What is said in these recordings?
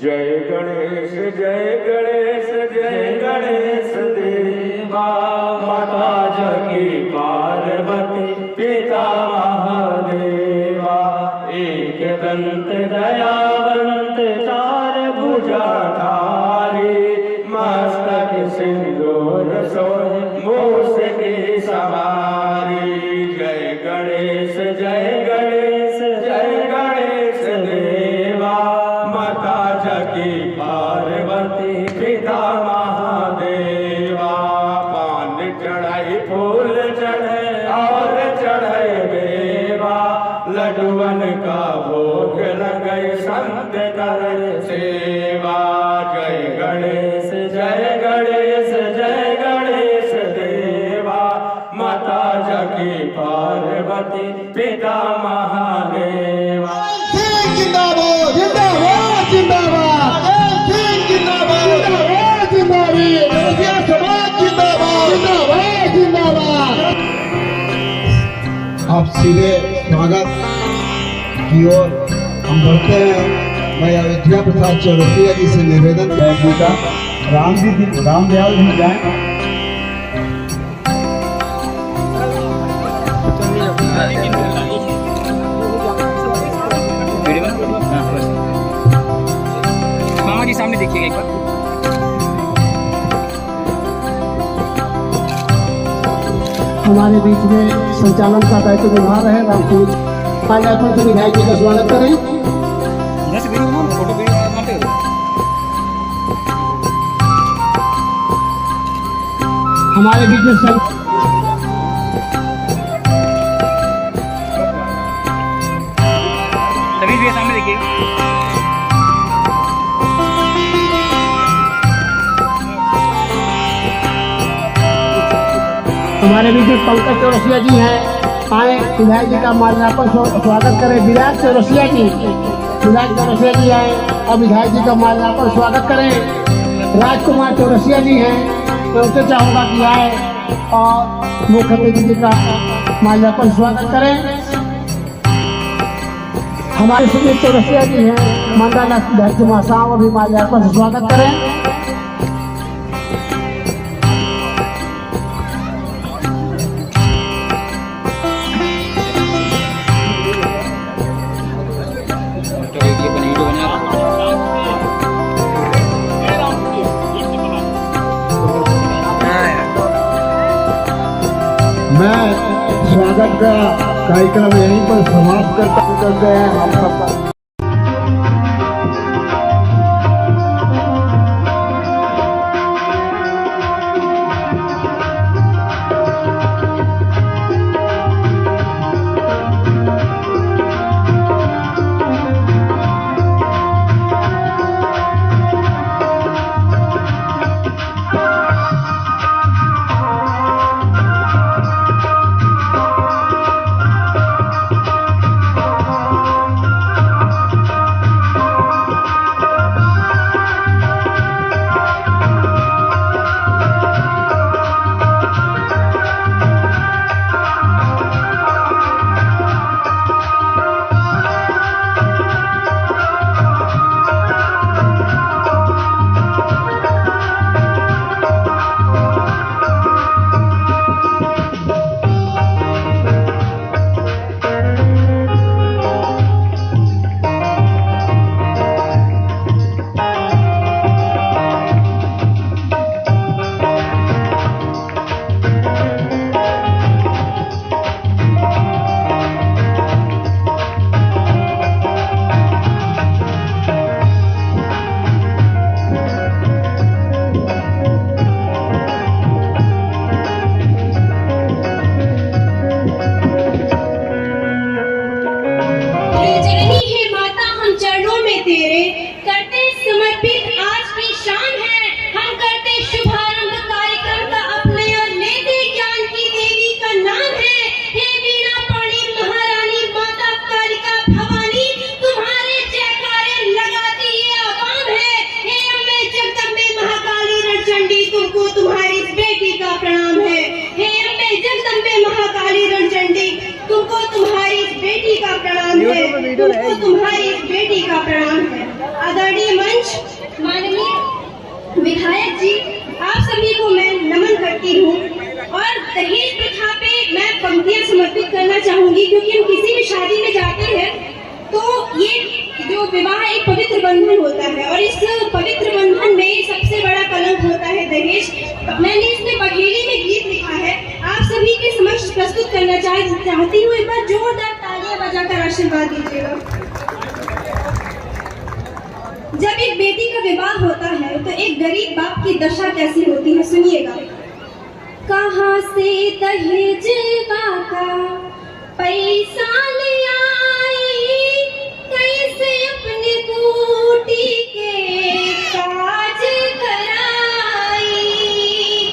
जय गणेश जय गणेश देवा। माता जगी पार्वती पिता महादेवा। एक दंत दयावंत चार भुजाधारी। मस्तक सिंदूर सोहे मूस की सवारी। जय गणेश जय गणेश देवा। माता जगी पार्वती पिता महादेवा। पान चढ़ाई फूल चढ़े और चढ़े मेवा। लड्डुअन का भोग लगे संत कर सेवा। जय गणेश देवा। माता जगी पार्वती पिता महादेवा। जिंदाबाद जिंदाबाद जिंदाबाद जिंदाबाद जिंदाबाद जिंदाबाद जिंदाबाद। आप सीधे स्वागत की ओर हम बढ़ते हैं। मैं अयोध्या प्रसाद चौरसिया जी से निवेदन करूंगा रामदयाल जी जाए। मामा जी सामने देखिएगा एक बार। हमारे बीच में संचालन का दायित्व निभा रहे रामपुर पांजापुर से विधायक जी का स्वागत करें। हमारे बीच में सभी भी सामने देखिए। हमारे बीच में पंकज चौरसिया जी हैं। आए विधायक जी का माल्यार्पण स्वागत करें। विधायक चौरसिया जी आए और विधायक जी का माल्यार्पण स्वागत करें। राजकुमार चौरसिया जी हैं, मैं उनसे चाहूँगा कि आए और मुख्यमंत्री जी का माल्यार्पण स्वागत करें। हमारे सुनील चौरसिया जी हैं, मंडल अध्यक्ष महासाओं और भी माल्यार्पण से स्वागत करें। मैं स्वागत का कार्यक्रम यहीं पर समाप्त करते हैं। हम सबका तुमको तुम्हारी बेटी का प्रणाम है। आदरणीय मंच, माननीय विधायक जी, आप सभी को मैं नमन करती हूँ और दहेज प्रथा पे मैं पंक्तियाँ समर्पित करना चाहूंगी, क्योंकि हम किसी भी शादी में जाते हैं तो ये जो विवाह एक पवित्र बंधन होता है और इस पवित्र बंधन में सबसे बड़ा कलंक होता है दहेज। मैंने इसमें बघेली में गीत लिखा है, आप सभी के समक्ष प्रस्तुत करना चाहती हूँ। एक बार जोरदार तालियां बजाकर आशीर्वाद दीजिएगा। जब एक बेटी का विवाह होता है तो एक गरीब बाप की दशा कैसी होती है, सुनिएगा। कहाँ से दहेज का पैसा ले आई, कैसे अपने बूटी के काज कराई।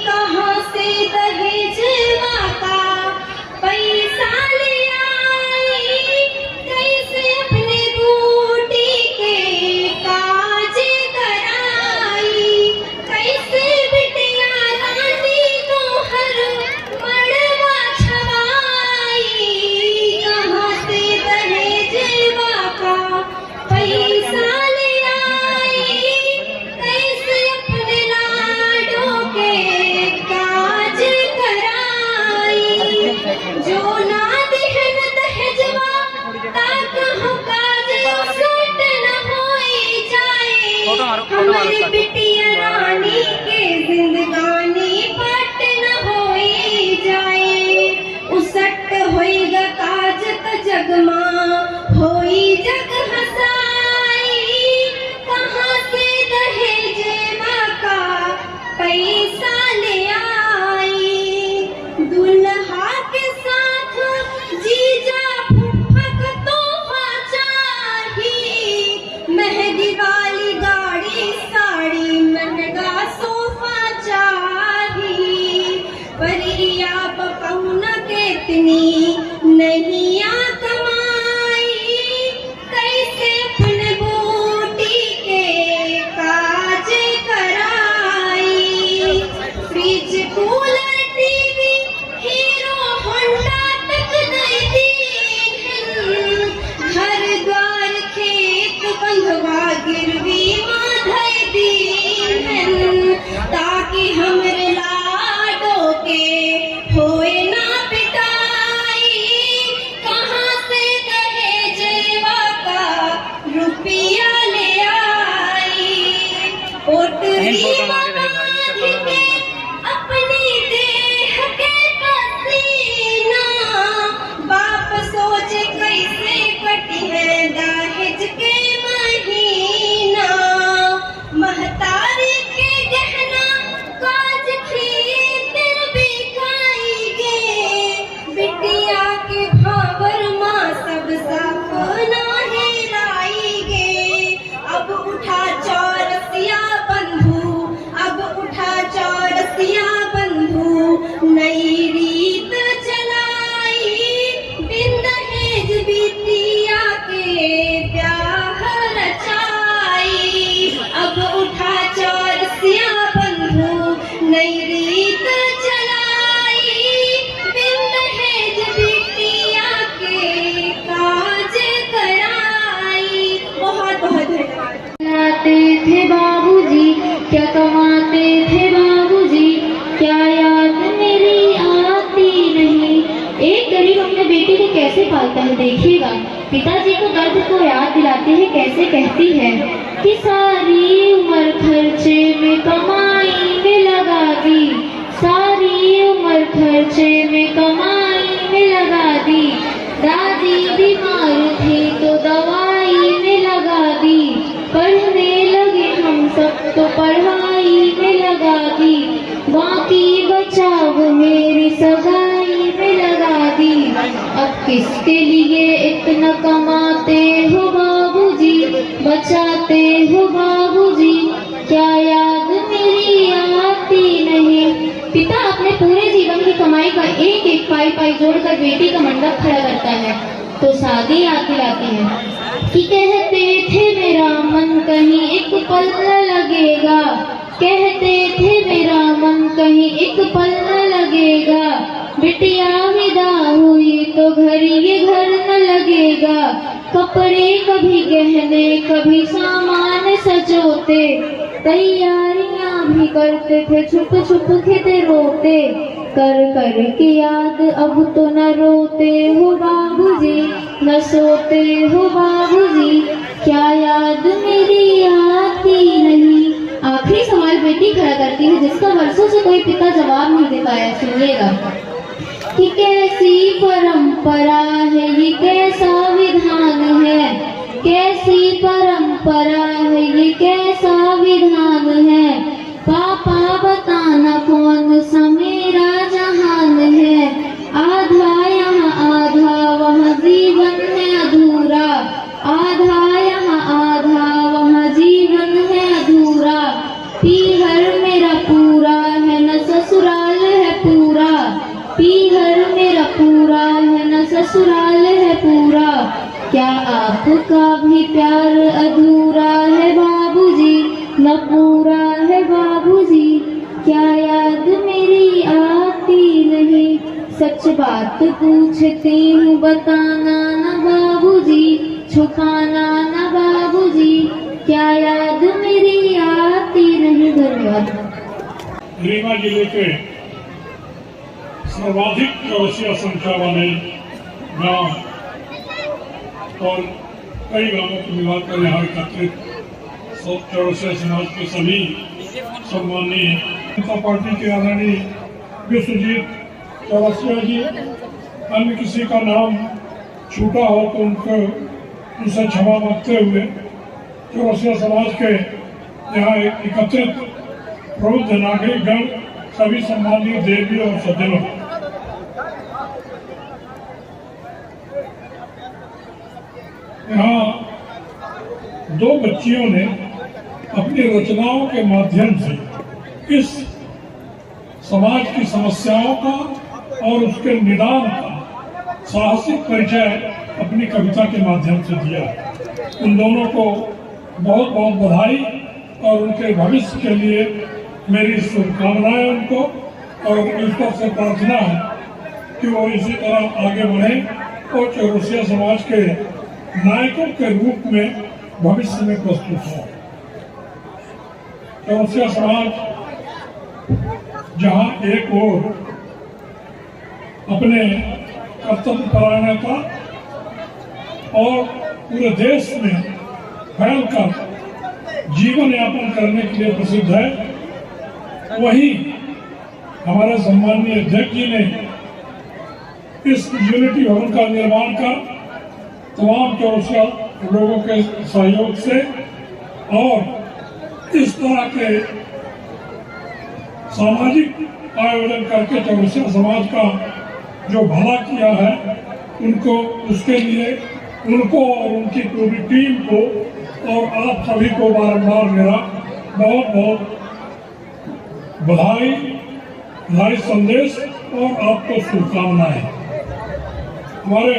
कहाँ से दहेज का पैसा ले आई, कैसे अपने बूटी के काज कराई। कैसे बिटिया रानी को हर मड़वा छवाई। कहाँ से दहेज का पैसा ले आई, कैसे अपने लाडों के काज कराई। जो ना दिहन दहेजवा ताक हम काज सुट न होई जाए। हमारी बिटिया रानी के जिंदगानी पट न होई जाए। उसट होईगा काज त जगमा होई जग हसाई। कहाँ से दहेज का पैसा ले आई। दुल्हा के साथ जीजा फुफक तोहफा चाही। महंगी वाली गाड़ी साड़ी महंगा सोफा चाही। परिया पपौना कितनी नहीं आ कमाई। कैसे अपने बूटी के काज कराई। Fridge cooler TV hero Honda तक नहीं दी। घर द्वार खेत बंधवा गिरवी माधई दी। ताकि हमरे लाडो के होए ना पिटाई। कहाँ से दहेजवा का रुपया ले आई। पोटरी अपनी देह के पसीना। बाप सोचे कैसे कटी है दहेज के महीना। महतारी के गहना काज खरीद बिकाई गे। बिटिया के भावर माँ सब सपना हेराई गे। अब उठा चौरसिया बंधु, अब उठा चौरसिया बंधु, नई रीत चलाई। बिन दहेज बिटिया के ब्याह रचाई। अब उठा चौरसिया बंधु, नई रीत चलाई। बिन दहेज बिटिया के काज कराई। बहुत बहुत धन्यवाद। लाते थे बाबूजी, क्या कमाते थे बाबूजी, क्या याद मेरी आती नहीं। एक गरीब अपने बेटे को कैसे पालता है देखिएगा। पिताजी को दर्द को याद दिलाते हैं, कैसे कहती है कि सारी उम्र खर्चे में कमाई में लगा दी। सारी उम्र खर्चे में कमाई में लगा दी। दादी बीमार थी तो दवाई में लगा दी। पढ़ने लगे हम सब तो पढ़ाई में लगा दी। बाकी बचा वो मेरी सगाई में लगा दी। अब किसके लिए इतना कमाते हो बाबूजी, बचाते हो बाबूजी, क्या याद मेरी आती नहीं। पिता अपने पूरे जीवन की कमाई का एक एक पाई पाई जोड़कर बेटी का मंडप खड़ा करता है तो शादी याद दिलाती है कि कहते थे मेरा मन कहीं एक पल न लगेगा। कहते थे मेरा मन कहीं एक पल न लगेगा। बिटिया विदा हुई तो घर ये घर न लगेगा। कपड़े कभी गहने कभी सामान सजोते, तैयारियां भी करते थे छुप छुप के रोते, कर कर के याद अब तो न रोते हो बाबूजी, न सोते हो बाबूजी, क्या याद मेरी आती नहीं। आखिरी सवाल बेटी खड़ा करती है जिसका वर्षों से कोई पिता जवाब नहीं दे पाया। सुनिएगा कि कैसी परंपरा है ये, कैसा विधान है, कैसी परंपरा है ये, कैसा विधान है, पापा बताना कौन सा मेरा जहान है, आधा यहाँ आधा वहाँ जीवन है अधूरा, आधा यहाँ आधा वहाँ जीवन है अधूरा, पीहर मेरा पूरा है न ससुराल है पूरा, पीहर मेरा पूरा है न ससुराल है पूरा, क्या आपका भी प्यार अधूरा है बाबूजी, न पूरा है बाबूजी, क्या याद मेरी आती नहीं। सच बात पूछती हूँ बताना न बाबूजी, छुपाना न बाबूजी, क्या याद मेरी आती नहीं। धन्यवाद। रीवा जिले के सर्वाधिक चौरसिया संख्या वाले गांव और कई गांवों को मिलाकर यहाँ एकत्रित चौरसिया समाज के सभी सम्मानीय जनता पार्टी के आदरणीय विश्वजीत चौरसिया जी, अन्य किसी का नाम छूटा हो तो उनसे क्षमा मांगते हुए चौरसिया समाज के यहाँ एकत्रित प्रबुद्ध नागरिक गण, सभी सम्मानीय देवी और सज्जनों, यहाँ दो बच्चियों ने अपनी रचनाओं के माध्यम से इस समाज की समस्याओं का और उसके निदान का साहसिक परिचय अपनी कविता के माध्यम से दिया। उन दोनों को बहुत बहुत बधाई और उनके भविष्य के लिए मेरी शुभकामनाएं उनको, और ईश्वर से प्रार्थना है कि वो इसी तरह आगे बढ़े और चौरसिया समाज के नायकों के रूप में भविष्य में प्रस्तुत हो। चौरसिया समाज जहां एक ओर अपने कर्तव्य परायणता और पूरे देश में फैलकर जीवन यापन करने के लिए प्रसिद्ध है, वहीं हमारे सम्माननीय अध्यक्ष जी ने इस यूनिटी भवन का निर्माण कर तमाम चौरसिया लोगों के सहयोग से और इस तरह के सामाजिक आयोजन करके चौरसिया समाज का जो भला किया है, उनको उसके लिए उनको और उनकी पूरी टीम को और आप सभी को बारंबार मेरा बहुत बहुत बधाई संदेश और आपको शुभकामनाएं। हमारे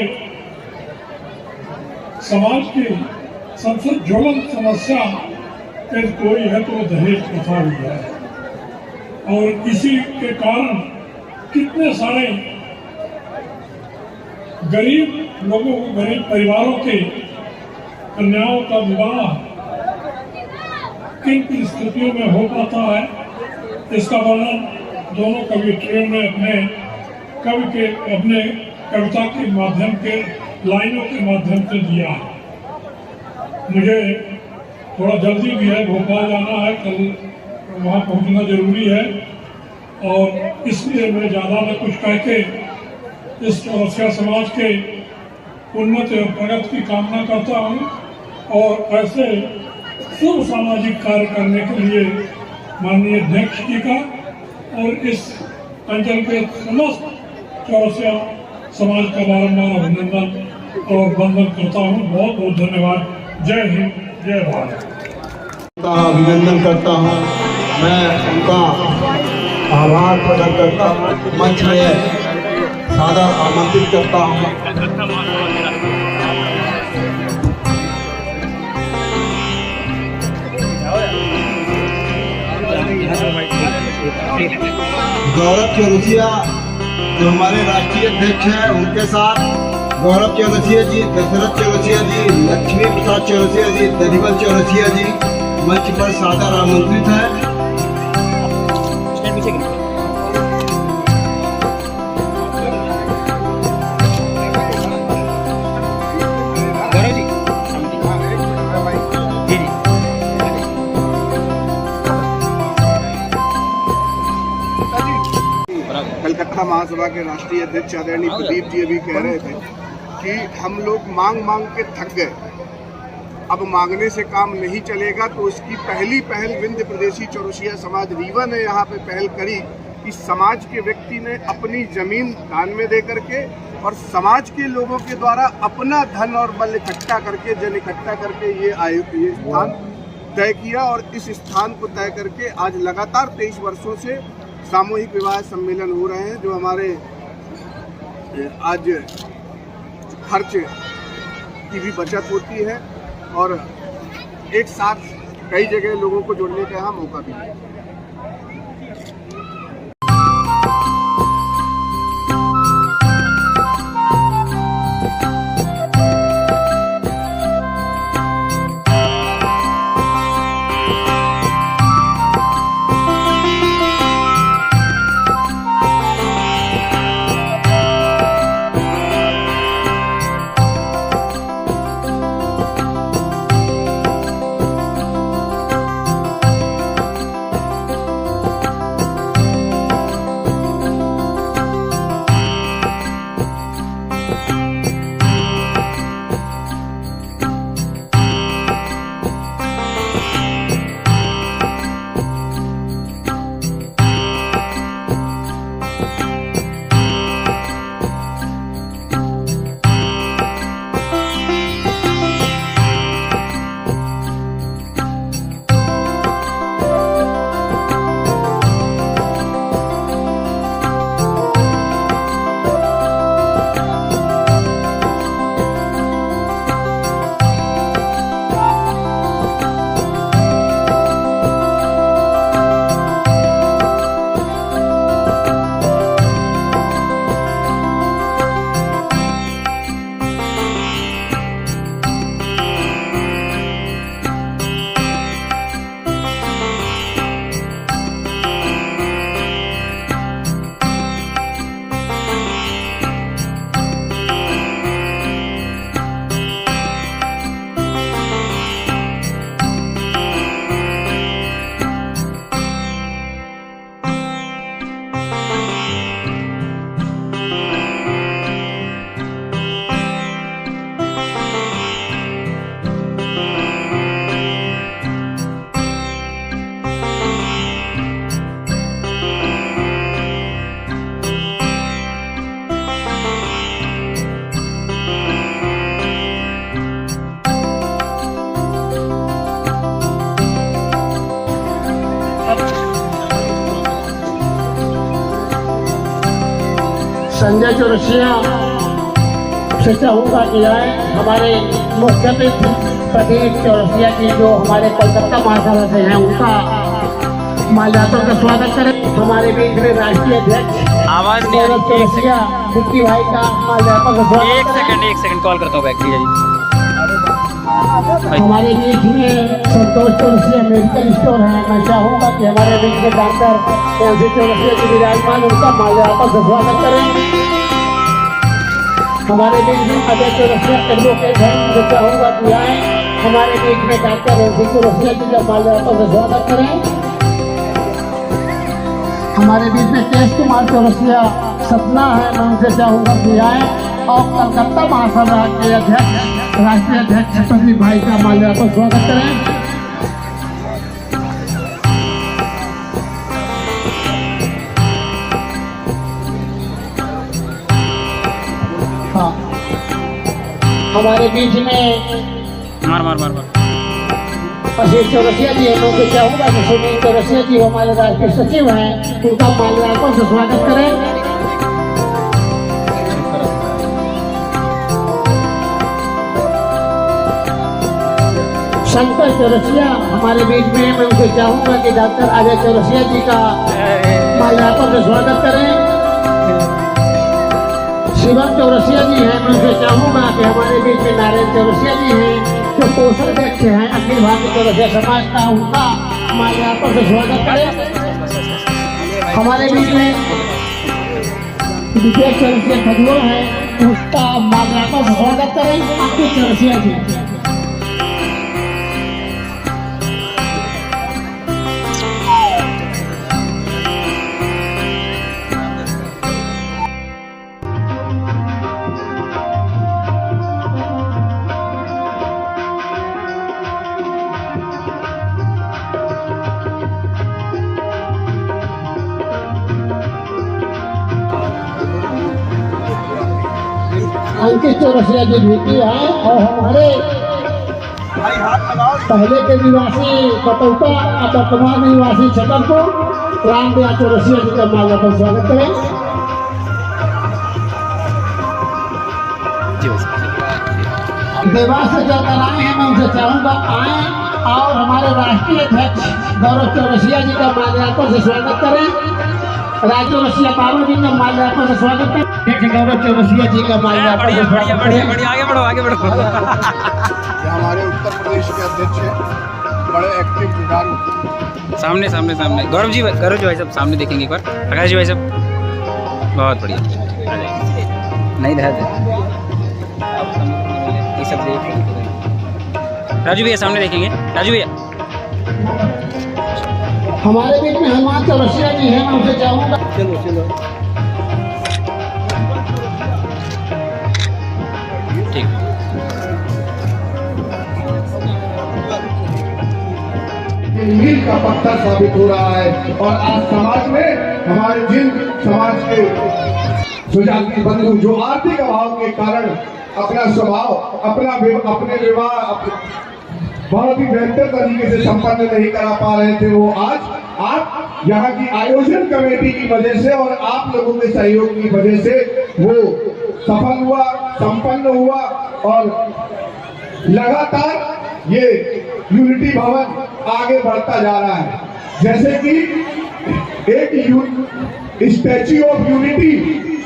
समाज की सबसे ज्वलंत समस्या यदि कोई है तो दहेज प्रथा हुई है, और इसी के कारण कितने सारे गरीब लोगों, गरीब परिवारों के कन्याओं का विवाह किन किन स्थितियों में हो पाता है, इसका वर्णन दोनों कवित्रियों ने अपने कविता के माध्यम के लाइनों के माध्यम से दिया है। मुझे थोड़ा जल्दी भी है, भोपाल जाना है, कल वहाँ पहुँचना जरूरी है, और इसलिए मैं ज़्यादा न कुछ कह के इस चौरसिया समाज के उन्नति और प्रगति की कामना करता हूँ, और ऐसे शुभ सामाजिक कार्य करने के लिए माननीय अध्यक्ष जी का और इस अंचल के समस्त चौरसिया समाज का बारंबार अभिनंदन और वंदन करता हूँ। बहुत बहुत धन्यवाद। जय हिंद, जय भारत। अभिनंदन करता हूँ, मैं उनका आभार प्रकट करता हूँ, मंच में सादर आमंत्रित करता हूँ। गौरव चौरसिया जो हमारे राष्ट्रीय अध्यक्ष हैं, उनके साथ गौरव चौरसिया जी, दशरथ चौरसिया जी, लक्ष्मी प्रसाद चौरसिया जी, दधिवल चौरसिया जी मंच पर सादर आमंत्रित है। स्टैंड पीछे गिर। गौरव जी जी जी कलकत्ता महासभा के राष्ट्रीय अध्यक्ष आदरणीय प्रदीप जी अभी कह रहे थे कि हम लोग मांग मांग के थक गए, अब मांगने से काम नहीं चलेगा। तो उसकी पहली पहल विंध्य प्रदेशी चौरसिया समाज रीवा ने यहाँ पे पहल करी कि समाज के व्यक्ति ने अपनी जमीन दान में दे करके और समाज के लोगों के द्वारा अपना धन और बल इकट्ठा करके, जन इकट्ठा करके ये स्थान तय किया। और इस स्थान को तय करके आज लगातार 23 वर्षों से सामूहिक विवाह सम्मेलन हो रहे हैं, जो हमारे आज खर्च की भी बचत होती है और एक साथ कई जगह लोगों को जोड़ने का यहाँ मौका भी है। संजय चौरसिया से चाहूँगा कि आए हमारे मुख्यमंत्री प्रदीप चौरसिया जी जो हमारे कोलकाता महासभा से हैं, उनका माल्यार्पण का स्वागत करें। हमारे बीच में राष्ट्रीय अध्यक्ष आवाज नहीं आ गौरव रही। चौरसिया मुक्ति भाई का माल्यार्पण का स्वागत करें। एक सेकंड कॉल करता हूँ बैक जी। हमारे बीच में संतोष चौरसिया मेडिकल स्टोर है। मैं चाहूँगा कि हमारे बीच में डॉक्टर एलसी चौरसिया जी विराजमान, उनका माल्यार्पण का स्वागत करें। हमारे बीच में अजय चौरसिया एडवोकेट हैं, मैं चाहूँगा कि आए हमारे बीच में डॉक्टर एलसी चौरसिया जी का माल्यार्पण का स्वागत करें। हमारे बीच में केश कुमार चौरसिया सतना है, मैं उनसे चाहूँगा कि आए और कलकत्ता महासभा के अध्यक्ष राष्ट्रीय अध्यक्ष प्रदीप भाई का माल्यार्पण स्वागत करें। हाँ, हमारे बीच में मार मार मार मार अशोक चौरसिया जी है, मैं उनसे चाहूँगा कि सुनील चौरसिया जी हमारे राष्ट्रीय सचिव हैं, उनका माल्यार्पण से स्वागत करें। शंकर चौरसिया हमारे बीच में, मैं उनसे चाहूँगा कि डॉक्टर अजय चौरसिया जी का माल्यार्पण से स्वागत करें। शिवम चौरसिया जी हैं, मैं उनसे चाहूंगा कि हमारे बीच में नारायण चौरसिया जी हैं जो पोषण अध्यक्ष हैं अखिल भारतीय चौरसिया समाज का, उनका माल्यार्पण से स्वागत करें। हमारे बीच में विजय चौरसिया खजूर है, उसका माल्यार्पण से स्वागत करें अंकित चौरसिया जी। अंकित चौरसिया जी ड्यूटी है और हमारे पहले के निवासी कटौता और वर्तमान निवासी छतरपुर रामदयाल चौरसिया जी का माल्यार्पण स्वागत करें। देवास से जो आए हैं मैं उनसे चाहूंगा आए और हमारे राष्ट्रीय अध्यक्ष गौरव चौरसिया जी का माल्यार्पण से स्वागत करें। राज चौरसिया बाबू जी का माल्यार्पण से स्वागत करें। गौरव चौरसिया जी का माल्यार्पण से स्वागत करें। आगे बढ़ो ये हमारे उत्तर प्रदेश के अध्यक्ष हैं, बड़े एक्टिव जुझारू। सामने सामने सामने गौरव जी भाई साहब सामने देखेंगे एक बार। प्रकाश जी भाई साहब बहुत बढ़िया। नहीं रह ये सब देख। राजू भैया सामने देखेंगे। राजू भैया हमारे बीच में हनुमान चौरसिया जी हैं, मैं उनसे चाहूंगा। चलो ठीक। मील का पत्थर साबित हो रहा है और आज समाज में हमारे जिन समाज के सुजाती बंधु जो आर्थिक अभाव के कारण अपना स्वभाव अपने विवाह बहुत ही बेहतर तरीके से संपन्न नहीं करा पा रहे थे, वो आज आप यहाँ की आयोजन कमेटी की वजह से और आप लोगों के सहयोग की वजह से वो सफल हुआ, संपन्न हुआ और लगातार ये यूनिटी भवन आगे बढ़ता जा रहा है। जैसे कि एक स्टैच्यू ऑफ यूनिटी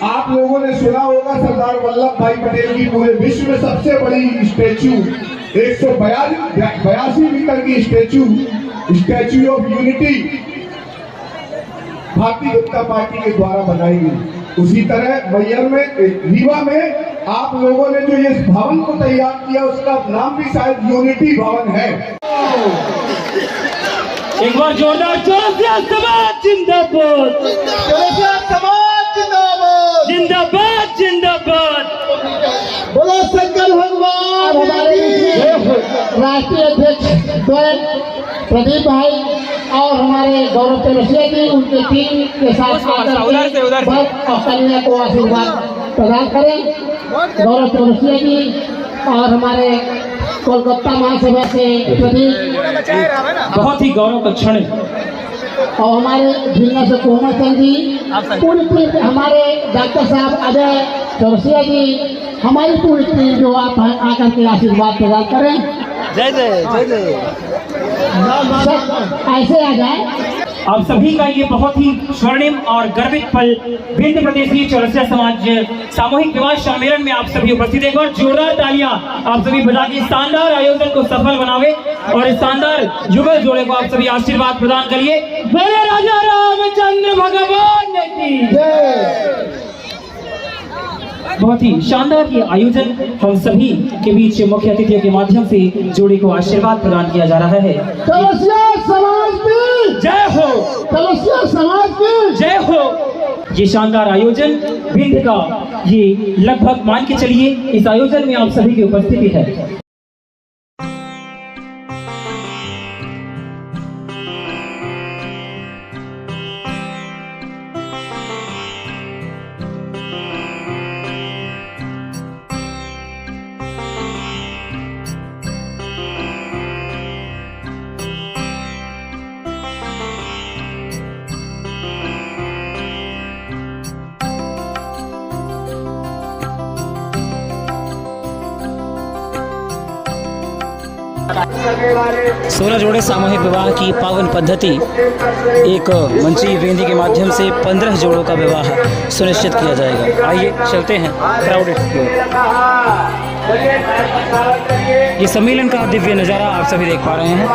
आप लोगों ने सुना होगा, सरदार वल्लभ भाई पटेल की पूरे विश्व में सबसे बड़ी स्टैच्यू 182 मीटर की statue of unity Bharatiya Janata party के द्वारा बनाई गई। उसी तरह मैयर में रीवा में आप लोगों ने जो ये भवन को तैयार किया उसका नाम भी शायद यूनिटी भवन है। एक बार जोरदार चौरसिया समाज जिंदाबाद, चौरसिया समाज जिंदाबाद, जिंदाबाद जिंदाबाद। बोलो शंकर भगवान। हमारे राष्ट्रीय अध्यक्ष स्वयं प्रदीप भाई और हमारे गौरव चौरसिया जी उनके टीम के साथ कन्या को आशीर्वाद प्रदान करें। गौरव चौरसिया जी और हमारे कोलकाता महासभा से प्रदीप बहुत ही गौरव का क्षण है। और हमारे जिला से कोमल चंद जी, पूरी टीम, हमारे डॉक्टर साहब अजय चौरसिया जी, हमारी पूरी टीम जो आप आकर के आशीर्वाद प्रदान करें। जय जय जय जय। ऐसे आ जाए। आप सभी का ये बहुत ही स्वर्णिम और गर्वित पल भिंड प्रदेशीय चौरसिया समाज सामूहिक विवाह सम्मेलन में आप सभी उपस्थित। एक बार जोरदार तालियां आप सभी बजा के शानदार आयोजन को सफल बनावे और इस शानदार युगल जोड़े को आप सभी आशीर्वाद प्रदान करिए। बोले राजा रामचंद्र भगवान की जय। बहुत ही शानदार ये आयोजन हम सभी के बीच मुख्य अतिथियों के माध्यम से जोड़ी को आशीर्वाद प्रदान किया जा रहा है। चौरसिया समाज की जय हो, चौरसिया समाज की जय हो। ये शानदार आयोजन भिंड का ये लगभग मान के चलिए इस आयोजन में आप सभी की उपस्थिति है। 16 जोड़े सामूहिक विवाह की पावन पद्धति एक मंची वेदी के माध्यम से 15 जोड़ों का विवाह सुनिश्चित किया जाएगा। आइए चलते हैं क्राउडेड की ओर। ये सम्मेलन का दिव्य नज़ारा आप सभी देख पा रहे हैं।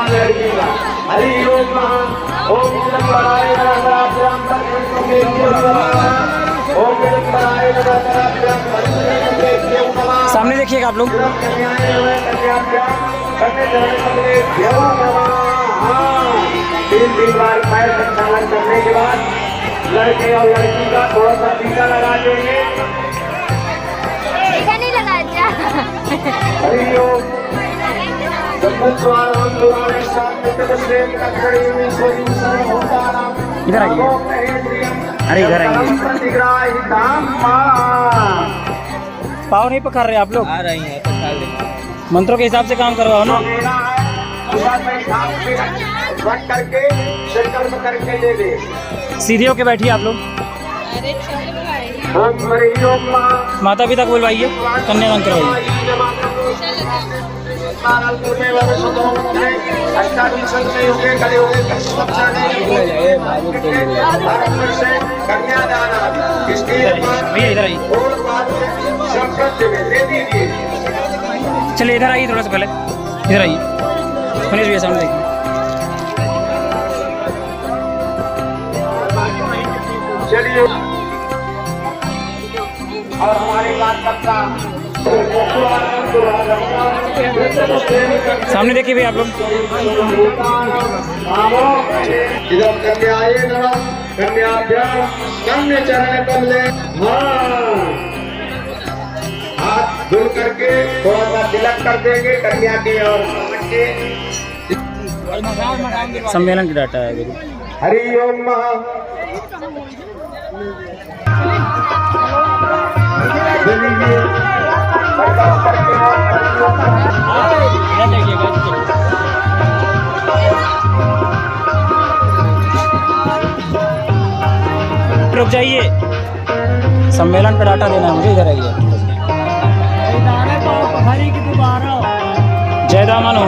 सामने देखिएगा आप लोग। तीन बार पैर संचालन करने के बाद लड़के और लड़की का थोड़ा सा टीका लगा देंगे। टीका नहीं लगाया। इधर आइए, अरे इधर आइए। पाव नहीं पकड़ रहे आप लोग? आ रही हैं, पकड़ लेंगे। मंत्रों के हिसाब से काम करवाओ ना। करके संकल्प करके दे दे। सीधे होके बैठिए आप लोग। माता पिता को बुलवाइए, कन्यादान करवाइए। भैया इधर आइए, चलिए इधर आइए, थोड़ा सा पहले इधर आइए। मनीष भैया सामने देखिए। चलिए और हमारी बात करता सामने देखिए भैया आप लोग। इधर कन्याए नमः, कन्याभ्याम कन्या चरण कमले। हाथ धुल करके थोड़ा सा तिलक कर देंगे कन्या के और सम्मेलन की डाटा है गुरु। हरि ओम रुक जाइए, सम्मेलन का डाटा देना है मुझे। इधर आइए। जय दामन हो।